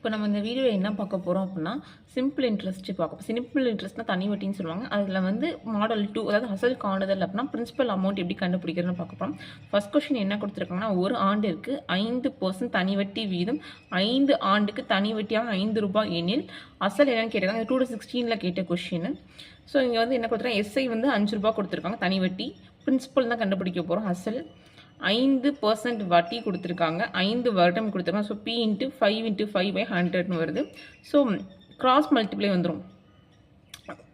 இப்போ நம்ம இந்த வீடியோவில் என்ன பார்க்க போகிறோம் அப்படின்னா சிம்பிள் இன்ட்ரெஸ்ட் பார்க்க சிம்பிள் இன்ட்ரெஸ்ட்னா தனி வட்டின்னு சொல்லுவாங்க. அதில் வந்து மாடல் 2 அதாவது அசல் காணுதல் அப்படின்னா பிரின்சிபல் அமௌண்ட் எப்படி கண்டுபிடிக்கிறதுன்னு பார்க்க போகிறோம். ஃபர்ஸ்ட் கொஸ்டின் என்ன கொடுத்துருக்காங்கன்னா, ஒரு ஆண்டிற்கு 5% தனி வட்டி வீதம் 5 ஆண்டுக்கு தனி வட்டியாக ₹5 எனில் அசல் என்னன்னு கேட்டிருக்காங்க. 2016 கேட்ட கொஸ்டின். ஸோ இங்கே வந்து என்ன கொடுத்துருக்காங்க, எஸ்ஐ வந்து ₹5 கொடுத்துருக்காங்க தனி வட்டி, பிரின்சிபல் தான் கண்டுபிடிக்க போகிறோம். அசல் 5% வட்டி கொடுத்துருக்காங்க, 5 வருடம் கொடுத்துருக்காங்க. ஸோ பி இன்ட்டு 5 இன்ட்டு 5/100ன்னு வருது. ஸோ கிராஸ் மல்டிப்ளை வந்துடும்.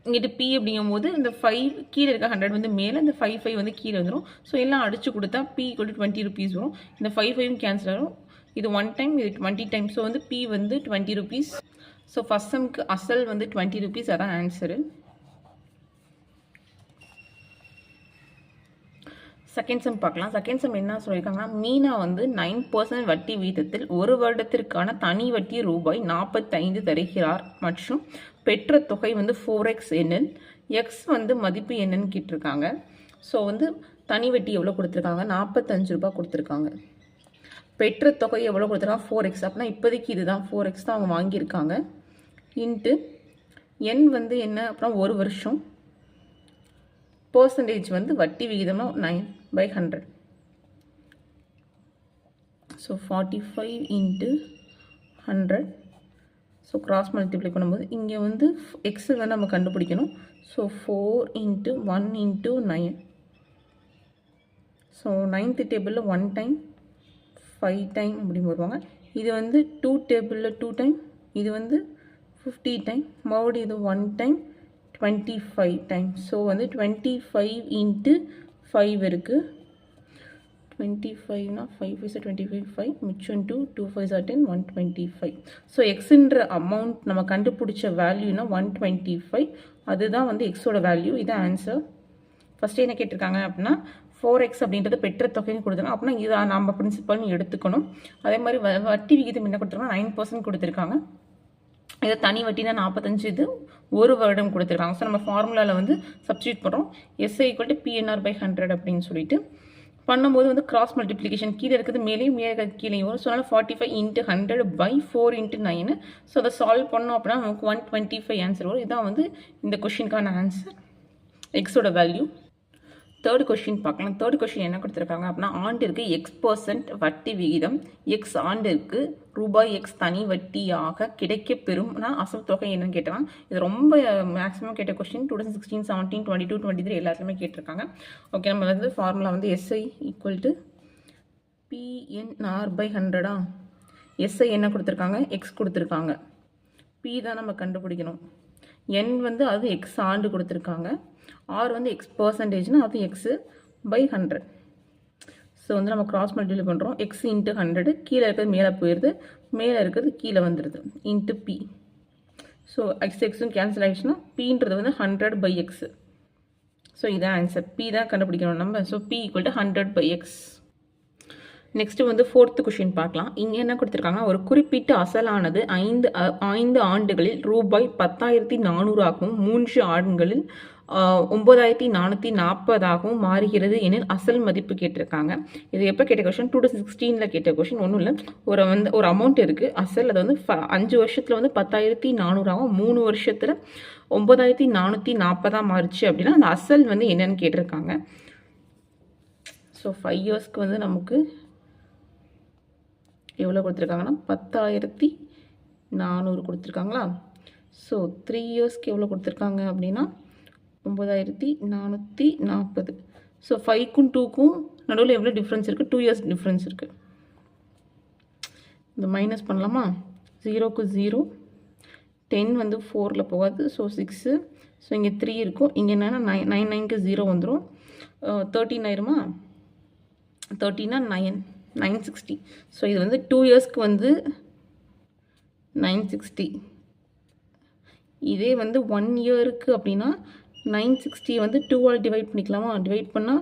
இங்கிட்டு பி அப்படிங்கும்போது இந்த 5 கீழே இருக்க 100 வந்து மேலே, இந்த 5 வந்து கீழே வந்துடும். ஸோ எல்லாம் அடிச்சு கொடுத்தா பி = ₹20 வரும். இந்த 5 கேன்சல் ஆகும். இது 1 டைம், இது 20 டைம். ஸோ வந்து பி வந்து ₹20. ஸோ ஃபர்ஸ்ட் சம்க்கு அசல் வந்து ₹20, அதான் ஆன்சரு. செகண்ட் சம் பார்க்கலாம். செகண்ட் சம் என்ன சொல்லியிருக்காங்கன்னா, மீனா வந்து 9% வட்டி வீதத்தில் ஒரு வருடத்திற்கான தனி வட்டி ₹45 தருகிறார் மற்றும் பெற்ற தொகை வந்து 4x எண்ணில் எக்ஸ் வந்து மதிப்பு என்னன்னு கேட்டிருக்காங்க. ஸோ வந்து தனி வட்டி எவ்வளோ கொடுத்துருக்காங்க, ₹45 கொடுத்துருக்காங்க. பெற்ற தொகை எவ்வளோ கொடுத்துருக்காங்க, 4x. அப்படின்னா இப்போதைக்கு இதுதான் 4x தான் அவங்க வாங்கியிருக்காங்க. இன்ட்டு எண் வந்து என்ன அப்புறம் ஒரு வருஷம், பர்சன்டேஜ் வந்து வட்டி விகிதம்னா 9/100. So 45 into 100. So cross multiply பண்ணும்போது இங்கே வந்து எக்ஸ் வந்து நம்ம கண்டுபிடிக்கணும். So 4 into 1 into 9. So 9th டேபிளில் 1 டைம் 5 டைம் அப்படி வருவாங்க. இது வந்து 2 டேபிளில் 2 டைம், இது வந்து 50 டைம், மறுபடியும் இது 1 டைம் 25 டைம். ஸோ வந்து 25 இன்ட்டு 5 இருக்குது. 25னா 5 5 25 5 மிச்சம் 2 2 5 10 125. ஸோ எக்ஸுன்ற அமௌண்ட் நம்ம கண்டுபிடிச்ச வேல்யூனா 125. அதுதான் வந்து எக்ஸோட வேல்யூ. இதான் ஆன்சர். ஃபஸ்ட்டு என்ன கேட்டிருக்காங்க அப்படின்னா, 4x அப்படின்றது பெற்ற தொகைன்னு கொடுத்துருக்காங்க. அப்படின்னா இதை நம்ம பிரின்சிபல்னு எடுத்துக்கணும். அதே மாதிரி வட்டி விகிதம் என்ன கொடுத்துருக்காங்க, 9% கொடுத்துருக்காங்க. இது தனி வட்டினா 45, இது ஒரு வருடம் கொடுத்துருக்காங்க. ஸோ நம்ம ஃபார்முலாவில் வந்து சப்ஸ்டியூட் பண்ணுறோம். எஸ்ஐ = PNR/100 அப்படின்னு சொல்லிட்டு பண்ணும்போது வந்து கிராஸ் மல்டிப்ளிகேஷன் கீழே இருக்குது மேலேயும் மேலே இருக்கிறது கீழே வரும். ஸோ அதனால் 45 இன்ட்டு 100/4 இன்ட்டு 9. ஸோ அதை சால்வ் பண்ணோம் அப்படின்னா நமக்கு 125 ஆன்சர் வரும். இதுதான் வந்து இந்த கொஷினுக்கான ஆன்சர், எக்ஸோட வேல்யூ. தேர்ட் கொஸ்டின் பார்க்கலாம். தேர்ட் கொஸ்டின் என்ன கொடுத்துருக்காங்க அப்படின்னா, ஆண்டிற்கு X% வட்டி விகிதம் எக்ஸ் ஆண்டிற்கு ₹X தனி வட்டியாக கிடைக்க பெறும்னா அசல் தொகை என்னன்னு கேட்டாங்க. இது ரொம்ப மேக்ஸிமம் கேட்ட கொஸ்டின். 2016 17 22 23 எல்லாத்துலேயுமே கேட்டிருக்காங்க. ஓகே, நம்ம வந்து ஃபார்முலா வந்து SI = PNR/100. SI என்ன கொடுத்துருக்காங்க, எக்ஸ் கொடுத்துருக்காங்க. P தான் நம்ம கண்டுபிடிக்கணும். N வந்து அது எக்ஸ் ஆண்டு கொடுத்துருக்காங்க. ஆர் வந்து X%னா அது X/100. ஸோ வந்து நம்ம கிராஸ் மல்டிப்ளை பண்ணுறோம். எக்ஸ் இன்ட்டு 100, கீழே இருக்கிறது மேலே போயிடுது, மேலே இருக்கிறது கீழே வந்துடுது, இன்ட்டு பி. ஸோ எக்ஸும் கேன்சல் ஆகிடுச்சுன்னா பீன்றது வந்து 100/x. ஸோ இதான் ஆன்சர். பி தான் கண்டுபிடிக்கணும் நம்ம. So P = 100/x. நெக்ஸ்ட்டு வந்து ஃபோர்த்து கொஷின் பார்க்கலாம். இங்கே என்ன கொடுத்துருக்காங்க, ஒரு குறிப்பிட்ட அசலானது 5 ஆண்டுகளில் ₹10,400 3 ஆண்டுகளில் 9,440 மாறுகிறது எனில் அசல் மதிப்பு கேட்டிருக்காங்க. இது எப்போ கேட்ட கொஷின், 2016 கேட்ட கொஷின். ஒன்றும் இல்லை, ஒரு அமௌண்ட் இருக்குது அசல். அது வந்து 5 வருஷத்தில் வந்து 10,400 3 வருஷத்தில் 9,440 மாறுச்சு அப்படின்னா அந்த அசல் வந்து என்னன்னு கேட்டிருக்காங்க. ஸோ 5 இயர்ஸ்க்கு வந்து நமக்கு எவ்வளோ கொடுத்துருக்காங்கன்னா 10,400 கொடுத்துருக்காங்களா. ஸோ 3 இயர்ஸ்க்கு எவ்வளோ கொடுத்துருக்காங்க அப்படின்னா 9,440. ஸோ 5க்கும் 2க்கும் நடுவில் எவ்வளோ டிஃப்ரென்ஸ் இருக்குது, 2 இயர்ஸ் டிஃப்ரென்ஸ் இருக்குது. இந்த மைனஸ் பண்ணலாமா, 0க்கு 0, 10 வந்து 4ல் போகாது. ஸோ 6. ஸோ இங்கே 3 இருக்கும். இங்கே என்னென்னா 9க்கு 0 வந்துடும். 13 ஆயிருமா, 13னா 960. ஸோ இது வந்து 2 இயர்ஸ்க்கு வந்து 960. இதே வந்து 1 இயருக்கு அப்படின்னா 960 வந்து 2ஆல் டிவைட் பண்ணிக்கலாமா. டிவைட் பண்ணால்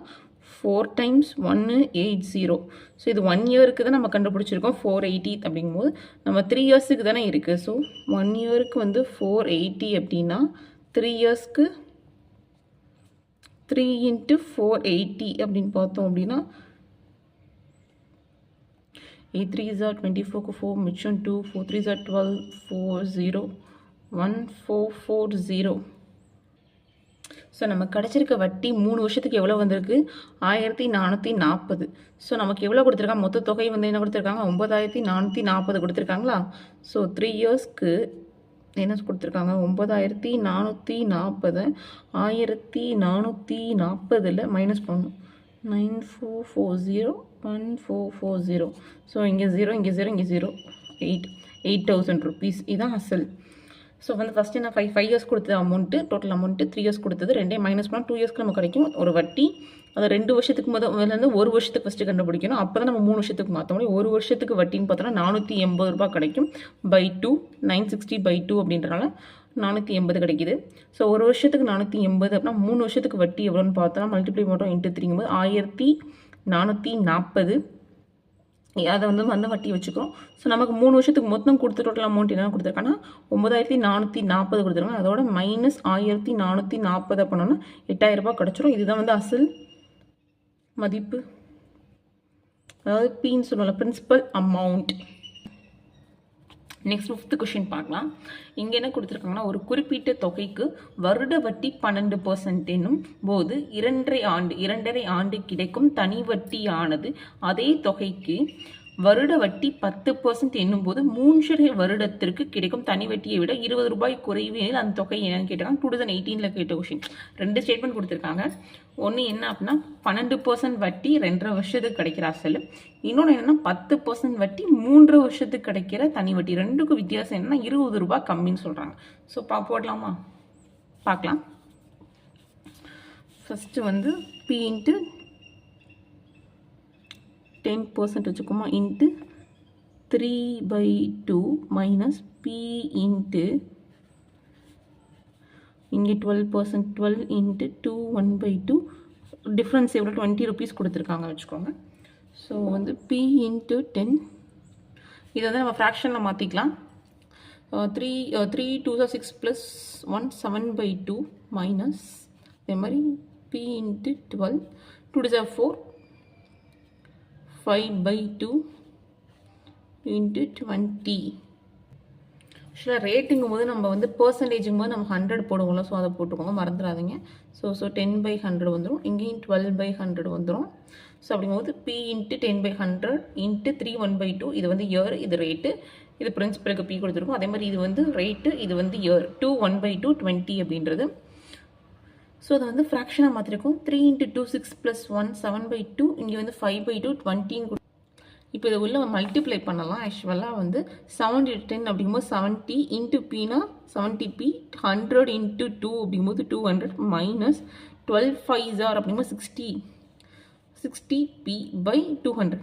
4 டைம்ஸ் 180. ஸோ இது 1 இயருக்கு தான் நம்ம கண்டுபிடிச்சிருக்கோம் 480 அப்படிங்கும்போது, நம்ம 3 இயர்ஸுக்கு தானே இருக்குது. ஸோ 1 இயருக்கு வந்து 480 அப்படின்னா 3 இயர்ஸ்க்கு 3 × 480 அப்படின்னு பார்த்தோம் அப்படின்னா 8 3s are 24க்கு 4 மிச்சம் 2 4 3s are 12 4 0 1 4 4 0. ஸோ நமக்கு கிடச்சிருக்க வட்டி 3 வருஷத்துக்கு எவ்வளோ வந்திருக்கு 1440. ஸோ நமக்கு எவ்வளோ கொடுத்துருக்காங்க மொத்த தொகை வந்து என்ன கொடுத்துருக்காங்க 9440 கொடுத்துருக்காங்களா. ஸோ 3 இயர்ஸ்க்கு என்ன கொடுத்துருக்காங்க 9440 1440 மைனஸ் பண்ணணும் 9440 1440. ஸோ இங்கே 0 இங்கே 0 இங்கே 0 8000 ருபீஸ் இதுதான் அசல். ஸோ வந்து ஃபஸ்ட்டு நான் 5 இயர்ஸ் கொடுத்தது அமௌண்ட்டு டோட்டல் அமௌண்ட்டு 3 இயர்ஸ் கொடுத்தது ரெண்டே மைனஸ் பண்ணால் 2 இயர்ஸ்க்கு நமக்கு கிடைக்கும் ஒரு வட்டி. அதை 2 வருஷத்துக்கு முதல்லேருந்து 1 வருஷத்துக்கு ஃபஸ்ட்டு கண்டுபிடிக்கணும். அப்போ தான் நம்ம 3 வருஷத்துக்கு மாற்ற முடியும். 1 வருஷத்துக்கு வட்டின்னு பார்த்தோன்னா 480 ரூபா கிடைக்கும் பை 2 960/2 அப்படின்றனால 480 கிடைக்கிது. ஸோ 1 வருஷத்துக்கு 480 அப்படின்னா 3 வருஷத்துக்கு வட்டி எவ்வளோன்னு பார்த்தோன்னா மல்டிப்ளை பண்ணுறோம் இன்ட்டு 3 1440. அதை வந்து அந்த வட்டி வச்சுக்கிறோம். ஸோ நமக்கு 3 வருஷத்துக்கு மொத்தம் கொடுத்த டோட்டல் அமௌண்ட் என்ன கொடுத்துருக்காங்கன்னா 9440 கொடுத்துருக்காங்க. அதோட மைனஸ் 1440 பண்ணோன்னா 8000 ரூபாய் கிடச்சிரும். இதுதான் வந்து அசல் மதிப்பு, அதாவது பின்னு சொல்லலாம் principal amount. Next 5th question பார்க்கலாம். இங்கே என்ன கொடுத்துருக்காங்கன்னா ஒரு குறிப்பிட்ட தொகைக்கு வருட வட்டி 12% என்னும் போது 2.5 ஆண்டு கிடைக்கும் தனி வட்டியானது அதே தொகைக்கு வருட வட்டி 10% என்னும் போது 3 வருடத்திற்கு கிடைக்கும் தனி வட்டியை விட 20 ரூபாய் குறைவில் அந்த தொகை என்னன்னு கேட்டாங்க. 2018 கேட்ட கொஷின். 2 ஸ்டேட்மெண்ட் கொடுத்துருக்காங்க. ஒன்று என்ன அப்படின்னா 12% வட்டி 2.5 வருஷத்துக்கு கிடைக்கிற அசல், இன்னொன்று என்னன்னா 10% வட்டி 3 வருஷத்துக்கு கிடைக்கிற தனி வட்டி. ரெண்டுக்கும் வித்தியாசம் என்னன்னா 20 ரூபாய் கம்மின்னு சொல்கிறாங்க. ஸோ போடலாமா பார்க்கலாம். ஃபஸ்ட்டு வந்து பி இன்ட்டு 10% வச்சுக்கோமா இன்ட்டு 3/2 மைனஸ் பி இன்ட்டு இங்கே 12% 12 இன்ட்டு 2 1/2 டிஃப்ரென்ஸ் எவ்வளோ 20 ருபீஸ் கொடுத்துருக்காங்க வச்சுக்கோங்க. ஸோ வந்து பி இன்ட்டு 10 இதை வந்து நம்ம ஃப்ராக்ஷனில் மாற்றிக்கலாம். 3 2s are 6 + 1 7/2 மைனஸ் அதே மாதிரி B into 12 2 2s are 4 5/2 into 20. ஆக்சுவலாக ரேட்டுங்கும் போது நம்ம வந்து பர்சன்டேஜுங்கும் போது நம்ம 100 போடுவோம்ல, ஸோ அதை போட்டுக்கோங்க மறந்துடாதீங்க. ஸோ 10/100 வந்துடும், இங்கேயும் 12/100 வந்துடும். ஸோ அப்படிங்கும்போது பி இன்ட்டு 10/100 இன்ட்டு 3 1/2 இது வந்து இயர், இது ரேட்டு, இது பிரின்சிபலுக்கு பி கொடுத்துருக்கோம். அதே மாதிரி இது வந்து ரேட்டு, இது வந்து இயர் 2 1/2 20 அப்படின்றது. ஸோ அதை வந்து ஃப்ராக்ஷனாக மாற்றிருக்கோம். 3 × 2 6 + 1 7/2 இங்கே வந்து 5/2 20. இப்போ இதை உள்ள மல்டிப்ளை பண்ணலாம். ஆக்சுவலாக வந்து 7 × 10 அப்படிங்கும்போது 70 இன்ட்டு பினா 70p 100 இன்ட்டு 2 அப்படிங்கும்போது 200 மைனஸ் 12 5s are அப்படிங்கும்போது 60p/200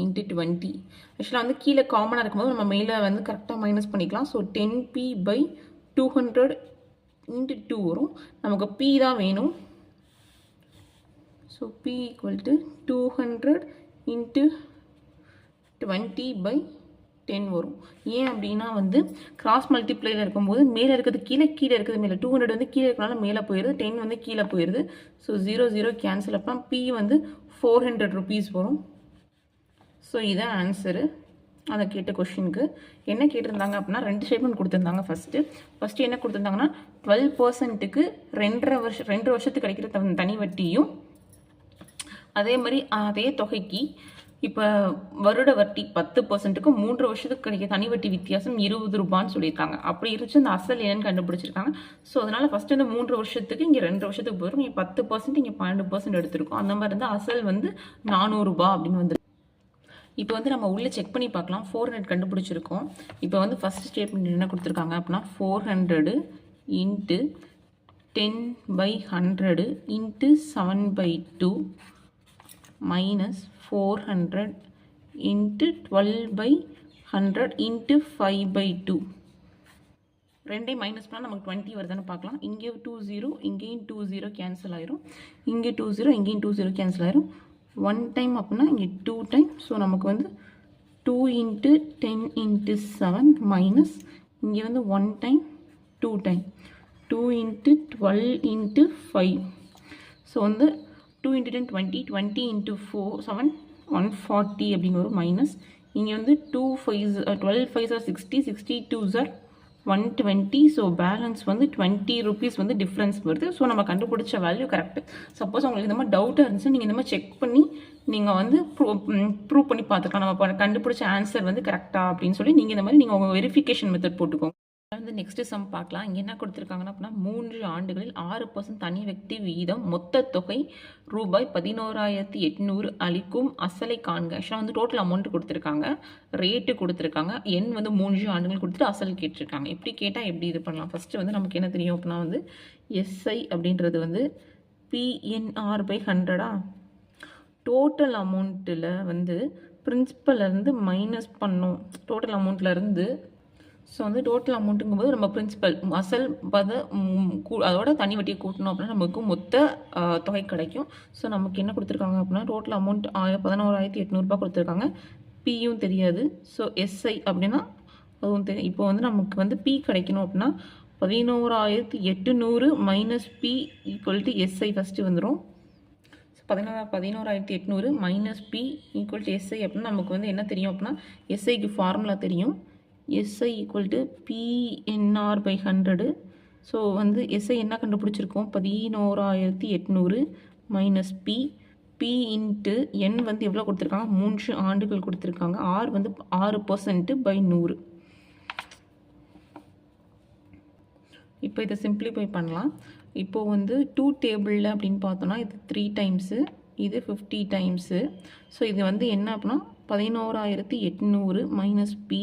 இன்ட்டு 20. ஆக்சுவலாக வந்து கீழே காமனாக இருக்கும்போது நம்ம மேலே வந்து கரெக்டாக மைனஸ் பண்ணிக்கலாம். ஸோ 10p/200 இன்ட்டு 2 வரும். நமக்கு p தான் வேணும். ஸோ p = 200 இன்ட்டு 20/10 வரும். ஏன் அப்படின்னா வந்து கிராஸ் மல்டிப்ளைல இருக்கும்போது மேலே இருக்கிறது கீழே, கீழே இருக்கிறது மேலே. 200 வந்து கீழே இருக்கிறனால மேலே போயிடுது, 10 வந்து கீழே போயிடுது. ஸோ 0 0 கேன்சல் அப்போ பி வந்து 400 ருபீஸ் வரும். ஸோ இதான் ஆன்சரு அதை கேட்ட கொஷினுக்கு. என்ன கேட்டிருந்தாங்க அப்படின்னா 2 ஸ்டேட்மெண்ட் கொடுத்துருந்தாங்க. ஃபஸ்ட்டு என்ன கொடுத்துருந்தாங்கன்னா 12%க்கு 2 வருஷத்துக்கு கிடைக்கிற தனி வட்டியும், அதே மாதிரி அதே தொகைக்கு இப்போ வருட வட்டி 10%க்கு 3 வருஷத்துக்கு கிடைக்கிற தனி வட்டி வித்தியாசம் 20 ரூபான்னு சொல்லியிருக்காங்க. அப்படி இருந்துச்சு அந்த அசல் என்னன்னு கண்டுபிடிச்சிருக்காங்க. ஸோ அதனால் ஃபஸ்ட்டு இந்த 3 வருஷத்துக்கு இங்கே 2 வருஷத்துக்கு போயிடும். இங்கே 10% இங்கே 12% எடுத்திருக்கோம். அந்த மாதிரி இருந்தால் அசல் வந்து 400 ரூபா அப்படின்னு வந்து. இப்போ வந்து நம்ம உள்ளே செக் பண்ணி பார்க்கலாம். 400 கண்டுபிடிச்சிருக்கோம். இப்போ வந்து ஃபஸ்ட் ஸ்டேட்மெண்ட் என்ன கொடுத்துருக்காங்க அப்படின்னா 400 into 10/100 into 7/2 minus 400 into 12/100 into 5/2. ரெண்டையும் மைனஸ் பண்ணால் நமக்கு 20 வருதுன்னு பார்க்கலாம். இங்கே 2 0 இங்கேயும் 2 0 கேன்சல் ஆயிரும். இங்கே 2 0 இங்கேயும் 2 0 கேன்சல் ஆயிரும். 1 டைம் அப்படின்னா இங்கே 2 டைம். ஸோ நமக்கு வந்து 2 இன்ட்டு 10 இன்ட்டு 7 மைனஸ் இங்கே வந்து 1 time 2 time 2 into 12 into 5. So வந்து 2 × 10 20 20 இன்ட்டு 7 140 அப்படின்னு வரும் மைனஸ். இங்கே வந்து 12 5s are 60, 62s are 120. So balance வந்து 20 rupees வந்து டிஃப்ரென்ஸ் வருது. ஸோ நம்ம கண்டுபிடிச்ச வேல்யூ கரெக்டு. சப்போஸ் உங்களுக்கு இந்த மாதிரி டவுட்டாக இருந்துச்சுன்னா நீங்கள் இந்த மாதிரி செக் பண்ணி நீங்கள் வந்து ப்ரூவ் பண்ணி பார்த்துக்கலாம். நம்ம கண்டுபிடிச்ச ஆன்சர் வந்து கரெக்டாக அப்படின்னு சொல்லி நீங்கள் இந்த மாதிரி நீங்கள் உங்கள் வெரிஃபிகேஷன் மெத்தட் போட்டுக்கோங்க. வந்து நெக்ஸ்ட் சம் பார்க்கலாம். இங்கே என்ன கொடுத்துருக்காங்கன்னா அப்படின்னா 3 ஆண்டுகளில் 6% தனி வட்டி வீதம் மொத்த தொகை ரூபாய் 11,800 அளிக்கும் அசலை காண்க. ஆக்சுவலாக வந்து டோட்டல் அமௌண்ட் கொடுத்துருக்காங்க, ரேட்டு கொடுத்துருக்காங்க, எண் வந்து 3 ஆண்டுகள் கொடுத்துட்டு அசல் கேட்டிருக்காங்க. எப்படி கேட்டால் எப்படி இது பண்ணலாம்? ஃபஸ்ட்டு வந்து நமக்கு என்ன தெரியும் அப்படின்னா வந்து எஸ்ஐ அப்படின்றது வந்து PNR/100. டோட்டல் அமௌண்ட்டில் வந்து பிரின்சிபல்லேருந்து மைனஸ் பண்ணோம். டோட்டல் அமௌண்ட்லேருந்து ஸோ வந்து டோட்டல் அமௌண்ட்டுங்கும்போது நம்ம பிரின்சிபல் அசல் அதோட தனி வட்டியை கூட்டணும் அப்படின்னா நமக்கு மொத்த தொகை கிடைக்கும். ஸோ நமக்கு என்ன கொடுத்துருக்காங்க அப்படின்னா டோட்டல் அமௌண்ட் 11,800 கொடுத்துருக்காங்க. பியும் தெரியாது. ஸோ எஸ்ஐ அப்படின்னா அதுவும் தெரியும். இப்போ வந்து நமக்கு வந்து பி கிடைக்கணும் அப்படின்னா 11,800 minus P equal to SI first வந்துடும். 11,800 minus P equal to SI அப்படின்னா நமக்கு வந்து என்ன தெரியும் அப்படின்னா எஸ்ஐக்கு ஃபார்முலா தெரியும். SI equal to PNR/100. So வந்து SI என்ன கண்டுபிடிச்சிருக்கோம்? 11,800 மைனஸ் P இன்ட்டு N வந்து எவ்வளோ கொடுத்துருக்காங்க? 3 ஆண்டுகள் கொடுத்துருக்காங்க. R வந்து 6%/100. இப்போ இதை சிம்பிளிஃபை பண்ணலாம். இப்போது வந்து 2 டேபிளில் அப்படின்னு பார்த்தோன்னா இது 3 டைம்ஸு, இது 50 டைம்ஸு. ஸோ இது வந்து என்ன அப்படின்னா 11,800 மைனஸ் P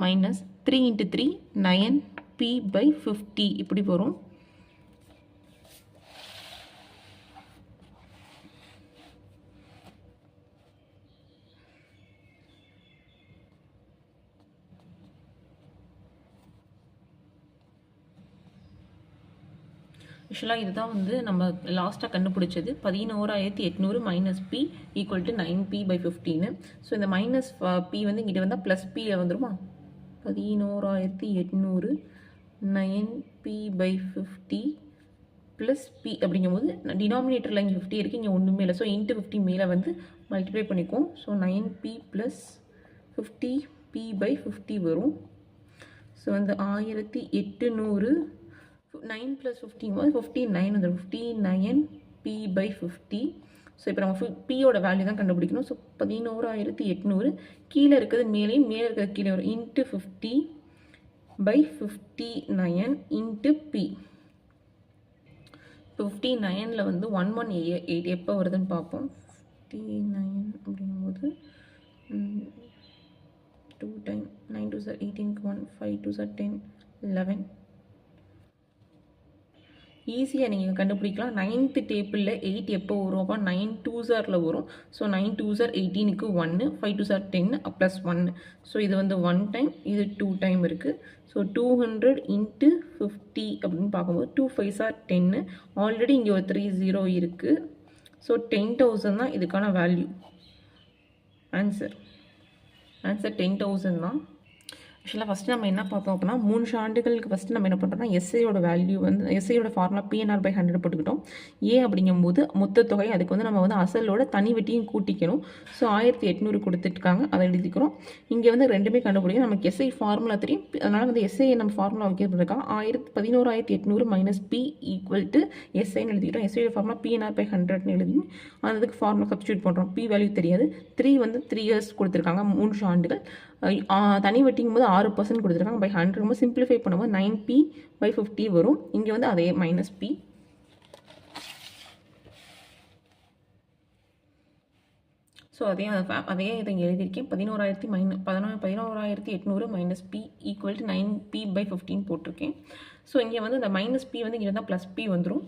மைனஸ் 3 × 3 9P/50 இப்படி வரும். ஆக்சுவலாக இதுதான் வந்து நம்ம லாஸ்ட்டாக கண்டுபிடிச்சது 11,800 minus P equal to 9P/15. So இந்த மைனஸ் பி வந்து இங்கிட்ட வந்தால் ப்ளஸ் பியில் வந்துருமா? 11,800 9P/50 ப்ளஸ் பி அப்படிங்கும்போது டினாமினேட்டரில் இங்கே 50 இருக்குது, இங்கே ஒன்றுமே இல்லை. ஸோ இன்ட்டு 50 மேலே வந்து மல்டிப்ளை பண்ணிக்கும். ஸோ 9P + 50P/50 வரும். ஸோ வந்து 1800 9 + 50 59 வந்துடும். 59P/50. ஸோ இப்போ நம்ம பியோட வேல்யூ தான் கண்டுபிடிக்கணும். ஸோ 11,800 கீழே இருக்கிறது மேலேயும் மேலே இருக்கிறது கீழே வரும். Into 50/59 into P. இப்போ 59ல் வந்து 118 எப்போ வருதுன்னு பார்ப்போம். 59 அப்படிங்கும்போது 2 time 9 2s are 18 1 5 2s are 10 11. ஈஸியாக நீங்கள் கண்டுபிடிக்கலாம். 9th டேபிளில் 8 எப்போ வரும்? அப்போ 9 2s are வரும். So 9 2s are 18க்கு 1 5 2s are 10 plus 1. So இது வந்து 1 டைம், இது 2 டைம் இருக்குது. ஸோ 200 × 50 அப்படின்னு பார்க்கும்போது 2 5s are 10. ஆல்ரெடி இங்கே ஒரு 3 0 இருக்குது. ஸோ 10,000 தான் இதுக்கான வேல்யூ. ஆன்சர் 10,000 தான். ஆக்சுவலாக ஃபஸ்ட்டு நம்ம என்ன பார்த்தோம் அப்படின்னா 3 ஆண்டுகளுக்கு ஃபஸ்ட்டு நம்ம என்ன பண்ணுறோம்னா எஸ்ஐயோட வேல்யூ வந்து எஸ்ஐயோட ஃபார்முலா PNR/100 போட்டுக்கிட்டோம். அப்படிங்கும்போது மொத்த தொகை அதுக்கு வந்து நம்ம வந்து அசலோட தனி வட்டியும் கூட்டிக்கணும். ஸோ 1,800 கொடுத்துருக்காங்க, அதை எழுதிக்கிறோம். இங்கே வந்து ரெண்டுமே கண்டுபிடிக்கும். நமக்கு எஸ்ஐ ஃபார்முலா தெரியும், அதனால் வந்து எஸ்ஐ நம்ம ஃபார்முலா வைக்கிறதுக்காக 11,800 மைனஸ் பி ஈக்குவல் டு எஸ்ஐன்னு எழுதிக்கிறோம். எஸ்ஐயோட ஃபார்முலா PNR/100 எழுதி அதுக்கு ஃபார்முலா சப்ஸ்டியூட் பண்ணுறோம். பி வேல்யூ தெரியாது. 3 வந்து 3 இயர்ஸ் கொடுத்துருக்காங்க, 3 ஆண்டுகள். தனி வட்டிங்கும் போது 6% கொடுத்துருக்காங்க. பை 100 சிம்பிளிஃபை பண்ணும்போது 9P/50 வரும். இங்கே வந்து அதே மைனஸ் பி. ஸோ அதே இதை எழுதியிருக்கேன். 11,800 minus P equal to 9P/15 போட்டிருக்கேன். ஸோ இங்கே வந்து இந்த மைனஸ் பி வந்து இங்கே இருந்தால் ப்ளஸ் பி வந்துடும்.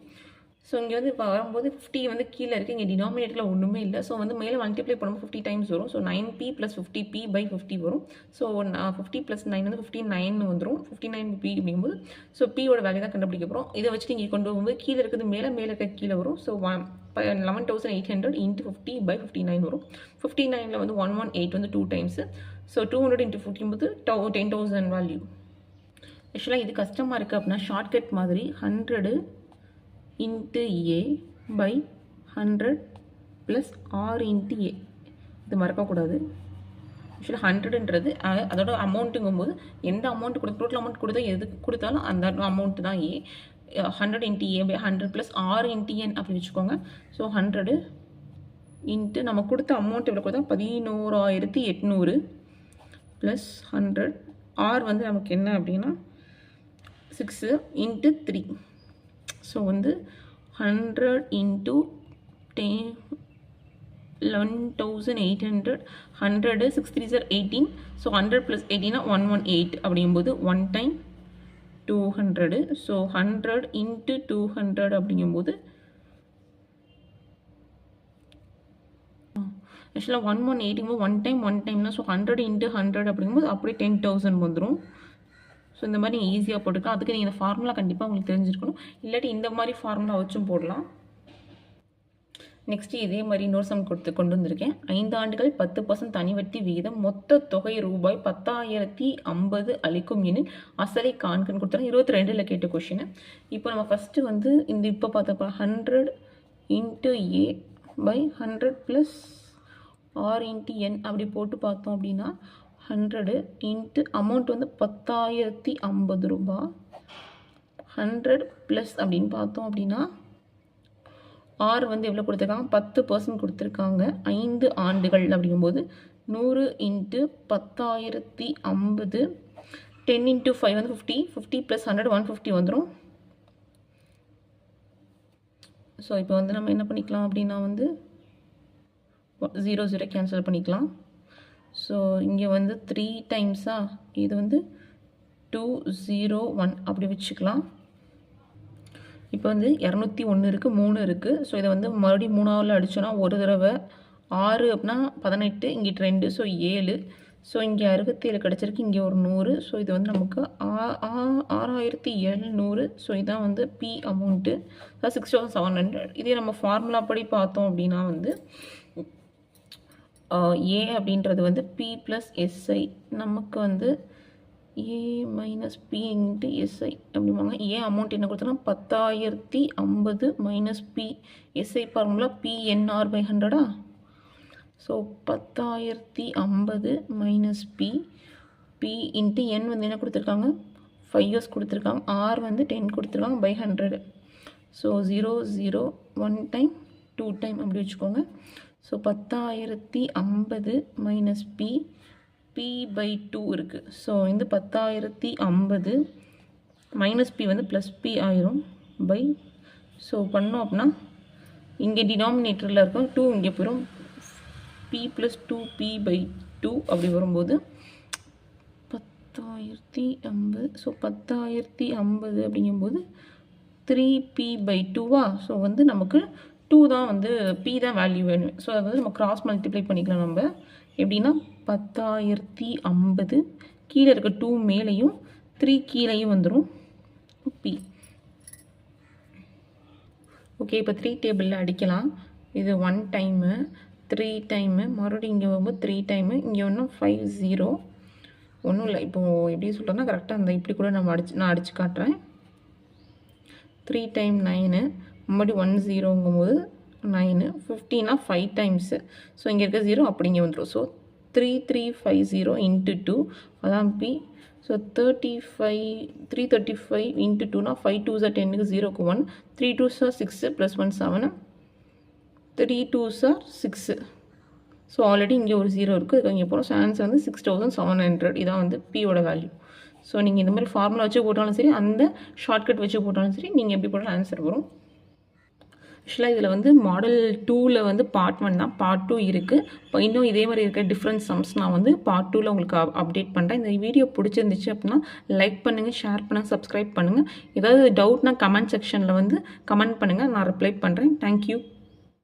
ஸோ இங்கே வந்து இப்போ வரும்போது 50 வந்து கீழே இருக்குது, இங்கே டினாமினேட்டரில் ஒன்றுமே இல்லை. ஸோ வந்து மேலே மல்டிப்ளை பண்ணும்போது 50 டைம்ஸ் வரும். ஸோ 9P + 50P/50 வரும். ஸோ 50 + 9 வந்து 59 வந்துடும். 59P அப்படிங்கும்போது ஸோ பியோட வேல்யூ தான் கண்டுபிடிக்க போகிறோம். இதை வச்சுட்டு இங்கே கொண்டு போகும்போது கீழே இருக்கிறது மேலே இருக்கிறது கீழே வரும். ஸோ 11,800 × 50/59 வரும். 59ல் வந்து 118 வந்து 2 டைம்ஸு. ஸோ 200 × 50 போது 10,000 வேல்யூ. ஆக்சுவலாக இது கஷ்டமாக இருக்குது அப்படின்னா ஷார்ட்கட் மாதிரி 100 × A/100 + R × A. இது மறக்கக்கூடாது. ஆக்சுவலாக 100ன்றது அதோட அமௌண்ட்டுங்கும்போது எந்த அமௌண்ட் டோட்டல் அமௌண்ட் கொடுத்தா எதுக்கு கொடுத்தாலும் அந்த அமௌண்ட் தான் ஏ. 100 × A பை 100 + R × N அப்படி வச்சுக்கோங்க. ஸோ 100 இன்ட்டு நம்ம கொடுத்த அமௌண்ட் எவ்வளோ கொடுத்தா 11,800 + 100. R வந்து நமக்கு என்ன அப்படின்னா 6 × 3. ஸோ வந்து 100 × 10 11,800. 100 6 3s are 18. ஸோ 100 + 18 118 அப்படிங்கும்போது 1 டைம் 200. ஸோ 100 × 200 அப்படிங்கும்போது ஆக்சுவலாக 118 1 டைம்னா ஸோ 100 × 100 அப்படிங்கும்போது அப்படியே 10,000 வந்துடும். ஸோ இந்த மாதிரி நீங்கள் ஈஸியாக போட்டுக்கலாம். அதுக்கு நீங்கள் இந்த ஃபார்முலா கண்டிப்பாக உங்களுக்கு தெரிஞ்சிருக்கணும். இல்லாட்டி இந்த மாதிரி ஃபார்முலா வச்சும் போடலாம். நெக்ஸ்ட்டு இதே மாதிரி இன்னொரு சம் கொண்டு வந்திருக்கேன். 5 ஆண்டுகள் 10% தனி வட்டி விகிதம் மொத்த தொகை ரூபாய் 10,050 அளிக்கும் எனில் அசலை காண்கன்னு கொடுத்தாலும் 22ல் கேட்ட கொஷின். இப்போ நம்ம ஃபஸ்ட்டு வந்து இந்த இப்போ பார்த்தப்ப 100 × A பை 100 + R × N அப்படி போட்டு பார்த்தோம் அப்படின்னா 100 இன்ட்டு அமௌண்ட் வந்து 10,050 ரூபா 100 ப்ளஸ் அப்படின்னு பார்த்தோம் அப்படின்னா R வந்து எவ்வளோ கொடுத்துருக்காங்க 10% கொடுத்துருக்காங்க. 5 ஆண்டுகள் அப்படிங்கும்போது 100 × 10,050 10 × 5 வந்து 50 50 + 100 150 வந்துடும். ஸோ இப்போ வந்து நம்ம என்ன பண்ணிக்கலாம் அப்படின்னா வந்து 0 0 கேன்சல் பண்ணிக்கலாம். ஸோ இங்கே வந்து 3 டைம்ஸா இது வந்து 201 அப்படி வச்சுக்கலாம். இப்போ வந்து 201 இருக்குது 3 இருக்குது. ஸோ இதை வந்து மறுபடியும் 3ஆல் அடித்தோன்னா ஒரு தடவை 6 அப்படின்னா 18 இங்கே 2 ஸோ 7. ஸோ இங்கே 67 கிடச்சிருக்கு இங்கே ஒரு 100. ஸோ இது வந்து நமக்கு 6,700. ஸோ இதான் வந்து பி அமௌண்ட்டு 6,700. இதே நம்ம ஃபார்முலா படி பார்த்தோம் அப்படின்னா வந்து ஏ அப்படின்றது வந்து பி + SI நமக்கு வந்து A - P × SI அப்படிம்பாங்க. ஏ அமௌண்ட் என்ன கொடுத்தோன்னா 10,050 - P. SI formula PNR/100. So 10,050 - P. P × N வந்து என்ன கொடுத்துருக்காங்க 5 years கொடுத்துருக்காங்க. R வந்து 10 கொடுத்துருக்காங்க by 100. ஸோ 0 0 1 டைம் 2 டைம் அப்படி வச்சுக்கோங்க. ஸோ 10,050 - P P/2 இருக்குது. ஸோ இந்த 10,050 - P வந்து +P ஆயிரும் பை. ஸோ பண்ணோம் அப்படின்னா இங்கே டினாமினேட்டரில் இருக்கும் 2 இங்கே போயிடும் P + 2P/2 அப்படி வரும்போது 10,050. ஸோ 10,050 அப்படிங்கும்போது 3P/2. ஸோ வந்து நமக்கு 2 தான் வந்து P தான் வேல்யூ வேணும். ஸோ அதை வந்து நம்ம கிராஸ் மல்டிப்ளை பண்ணிக்கலாம். நம்ம எப்படின்னா 10,050 கீழே இருக்க 2 மேலேயும் 3 கீழேயும் வந்துடும் P. ஓகே இப்போ 3 டேபிளில் அடிக்கலாம். இது 1 டைமு 3 டைமு மறுபடியும் இங்கே வரும்போது 3 டைமு இங்கே ஒன்றும் 5 0 ஒன்றும் இல்லை. இப்போது எப்படி சொல்கிறேன்னா கரெக்டாக அந்த இப்படி கூட நான் அடித்து காட்டுறேன். 3 டைம் 9 மறுபடியும் 1 0ங்கும்போது 9 15னா 5 டைம்ஸு. ஸோ இங்கே இருக்க 0 அப்படி இங்கே வந்துடும். ஸோ 3350 × 2 அதான் P. ஸோ 335 × 2னா 5 2s are 10க்கு 0க்கு 1 3 2s are 6 + 1 7 3 2s are 6. So already இங்கே ஒரு 0 இருக்குது இங்கே போகிறோம். ஸோ ஆன்சர் வந்து 6,700. இதான் வந்து பியோட வேல்யூ. ஸோ நீங்கள் இந்த மாதிரி ஃபார்முலா வச்சு போட்டாலும் சரி அந்த ஷார்ட்கட் வச்சு போட்டாலும் சரி நீங்கள் எப்படி போட்டாலும் ஆன்சர் வரும். ஆக்சுவலாக இதில் வந்து மாடல் 2ல் வந்து பார்ட் 1 தான். பார்ட் 2 இருக்குது. இப்போ இன்னும் இதே மாதிரி இருக்க டிஃப்ரெண்ட் சம்ஸ் நான் வந்து பார்ட் 2ல் உங்களுக்கு அப்டேட் பண்ணுறேன். இந்த வீடியோ பிடிச்சிருந்துச்சு அப்படின்னா லைக் பண்ணுங்கள், ஷேர் பண்ணுங்கள், சப்ஸ்கிரைப் பண்ணுங்கள். ஏதாவது டவுட்னா கமெண்ட் செக்ஷனில் வந்து கமெண்ட் பண்ணுங்கள், நான் ரிப்ளை பண்ணுறேன். தேங்க்யூ.